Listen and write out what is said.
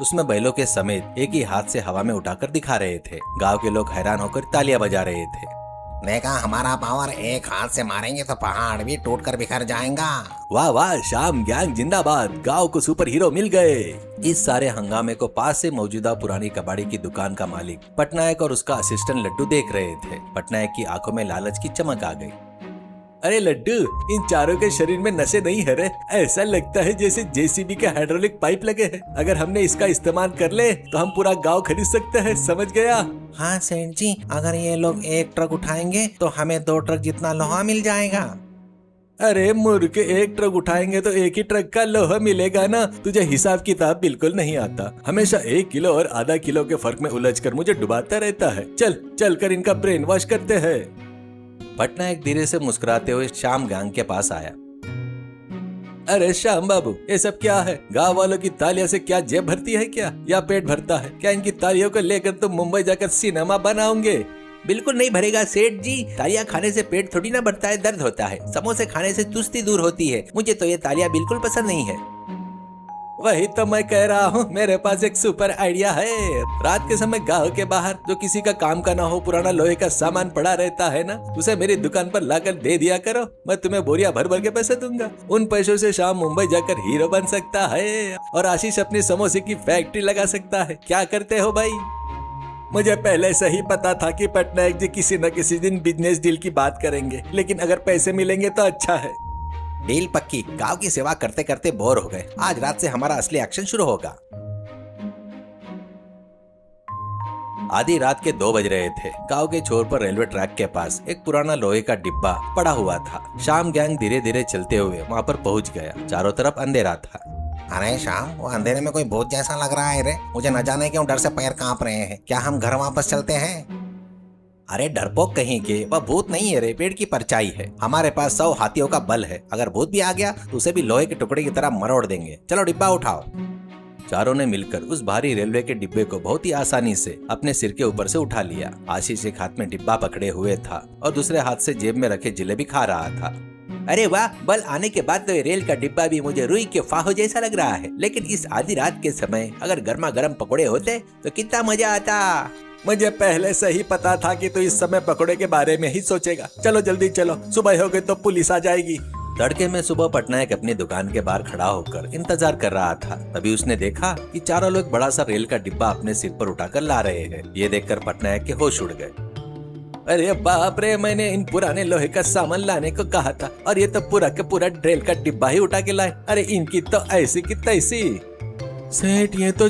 उसमें बैलों के समेत एक ही हाथ से हवा में उठाकर दिखा रहे थे। गांव के लोग हैरान होकर तालियां बजा रहे थे। देखा हमारा पावर, एक हाथ से मारेंगे तो पहाड़ भी टूटकर बिखर जाएगा। वाह वाह, श्याम गैंग जिंदाबाद, गांव को सुपर हीरो मिल गए। इस सारे हंगामे को पास से मौजूदा पुरानी कबाड़ी की दुकान का मालिक पटनायक और उसका असिस्टेंट लड्डू देख रहे थे। पटनायक की आंखों में लालच की चमक आ गई। अरे लड्डू, इन चारों के शरीर में नशे नहीं है रे। ऐसा लगता है जैसे जेसीबी के हाइड्रोलिक पाइप लगे हैं। अगर हमने इसका इस्तेमाल कर ले तो हम पूरा गांव खरीद सकते हैं, समझ गया? हाँ सेठ जी, अगर ये लोग एक ट्रक उठाएंगे तो हमें 2 ट्रक जितना लोहा मिल जाएगा। अरे मूर्ख, एक ट्रक उठाएंगे तो एक ही ट्रक का लोहा मिलेगा ना। तुझे हिसाब किताब बिल्कुल नहीं आता। हमेशा 1 किलो और आधा किलो के फर्क में उलझकर मुझे डुबाता रहता है। चल कर इनका ब्रेन वॉश करते हैं। पटनायक धीरे से मुस्कुराते हुए श्याम गैंग के पास आया। अरे श्याम बाबू, ये सब क्या है? गांव वालों की तालियों से क्या जेब भरती है क्या, या पेट भरता है क्या? इनकी तालियों को लेकर तुम मुंबई जाकर सिनेमा बनाओगे? बिल्कुल नहीं भरेगा सेठ जी। तालियां खाने से पेट थोड़ी ना भरता है, दर्द होता है। समोसे खाने से चुस्ती दूर होती है। मुझे तो ये तालियां बिल्कुल पसंद नहीं है। वही तो मैं कह रहा हूँ, मेरे पास एक सुपर आइडिया है। रात के समय गांव के बाहर जो किसी का काम का ना हो, पुराना लोहे का सामान पड़ा रहता है ना, उसे मेरी दुकान पर लाकर दे दिया करो। मैं तुम्हें बोरिया भर भर के पैसे दूंगा। उन पैसों से शाम मुंबई जाकर हीरो बन सकता है और आशीष अपनी समोसे की फैक्ट्री लगा सकता है। क्या करते हो भाई? मुझे पहले से ही पता था कि पटनायक जी किसी न किसी दिन बिजनेस डील की बात करेंगे, लेकिन अगर पैसे मिलेंगे तो अच्छा है। डील पक्की। गांव की सेवा करते करते बोर हो गए। आज रात से हमारा असली एक्शन शुरू होगा। आधी रात के 2 बज रहे थे। गांव के छोर पर रेलवे ट्रैक के पास एक पुराना लोहे का डिब्बा पड़ा हुआ था। श्याम गैंग धीरे धीरे चलते हुए वहां पर पहुंच गया। चारों तरफ अंधेरा था। अरे श्याम, वो अंधेरे में कोई भूत जैसा लग रहा है रे। मुझे न जाने क्यों डर से पैर कांप रहे हैं। क्या हम घर वापस चलते हैं? अरे डरपोक कहीं के, वह भूत नहीं है रे, पेड़ की परछाई है। हमारे पास 100 हाथियों का बल है। अगर भूत भी आ गया तो उसे भी लोहे के टुकड़े की तरह मरोड़ देंगे। चलो डिब्बा उठाओ। चारों ने मिलकर उस भारी रेलवे के डिब्बे को बहुत ही आसानी से अपने सिर के ऊपर से उठा लिया। आशीष एक हाथ में डिब्बा पकड़े हुए था और दूसरे हाथ से जेब में रखे जिलेबी खा रहा था। अरे वाह, बल आने के बाद तो ये रेल का डिब्बा भी मुझे रुई के फाहो जैसा लग रहा है। लेकिन इस आधी रात के समय अगर गर्मा गर्म पकोड़े होते तो कितना मजा आता। मुझे पहले से ही पता था कि तू इस समय पकोड़े के बारे में ही सोचेगा। चलो जल्दी चलो, सुबह हो गई तो पुलिस आ जाएगी। तड़के में सुबह पटनायक अपनी दुकान के बाहर खड़ा होकर इंतजार कर रहा था। तभी उसने देखा कि चारों लोग बड़ा सा रेल का डिब्बा अपने सिर पर उठाकर ला रहे हैं। ये देखकर पटनायक के होश उड़ गए। अरे बाप रे, मैंने इन पुराने लोहे का सामान लाने को कहा था और ये तो पूरा का पूरा रेल का डिब्बा ही उठा के लाए। अरे इनकी तो ऐसी की तैसी। सेठ, ये तो